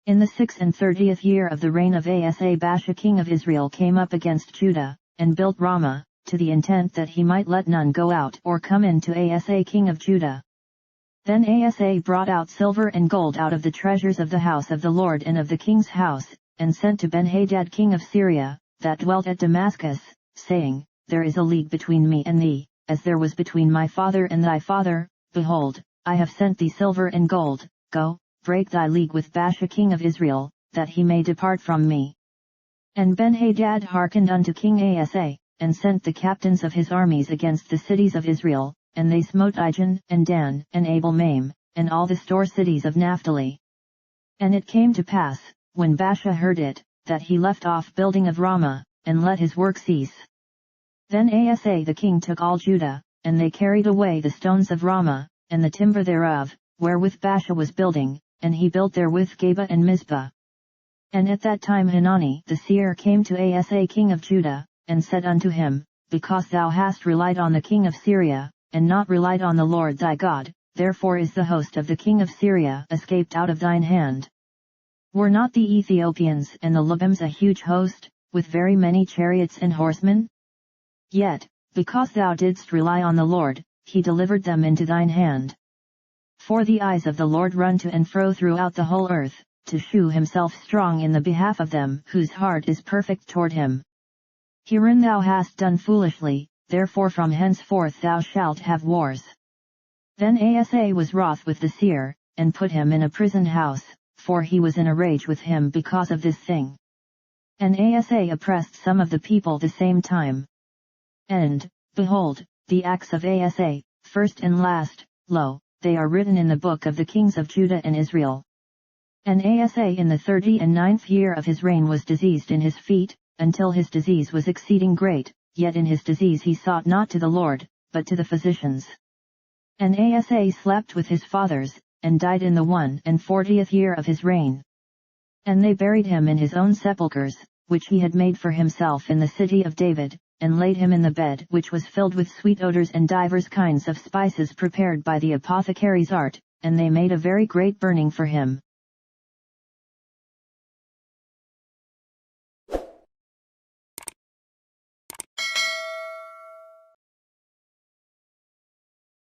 In the 36th year of the reign of Asa, Baasha king of Israel came up against Judah, and built Ramah, to the intent that he might let none go out or come in to Asa king of Judah. Then Asa brought out silver and gold out of the treasures of the house of the Lord and of the king's house, and sent to Benhadad king of Syria, that dwelt at Damascus, saying, There is a league between me and thee, as there was between my father and thy father. Behold, I have sent thee silver and gold. Go, break thy league with Baasha king of Israel, that he may depart from me. And Benhadad hearkened unto King Asa, and sent the captains of his armies against the cities of Israel, and they smote Ijon, and Dan, and Abel-maim, and all the store cities of Naphtali. And it came to pass, when Baasha heard it, that he left off building of Ramah, and let his work cease. Then Asa the king took all Judah, and they carried away the stones of Ramah, and the timber thereof, wherewith Baasha was building, and he built therewith Geba and Mizpah. And at that time Hanani the seer came to Asa king of Judah, and said unto him, Because thou hast relied on the king of Syria, and not relied on the Lord thy God, therefore is the host of the king of Syria escaped out of thine hand. Were not the Ethiopians and the Lubims a huge host, with very many chariots and horsemen? Yet, because thou didst rely on the Lord, he delivered them into thine hand. For the eyes of the Lord run to and fro throughout the whole earth, to shew himself strong in the behalf of them whose heart is perfect toward him. Herein thou hast done foolishly, therefore from henceforth thou shalt have wars. Then Asa was wroth with the seer, and put him in a prison house, for he was in a rage with him because of this thing. And Asa oppressed some of the people the same time. And, behold, the acts of Asa, first and last, lo, they are written in the book of the kings of Judah and Israel. And Asa in the 39th year of his reign was diseased in his feet, until his disease was exceeding great, yet in his disease he sought not to the Lord, but to the physicians. And Asa slept with his fathers, and died in the 41st year of his reign. And they buried him in his own sepulchres, which he had made for himself in the city of David, and laid him in the bed which was filled with sweet odors and divers kinds of spices prepared by the apothecary's art, and they made a very great burning for him.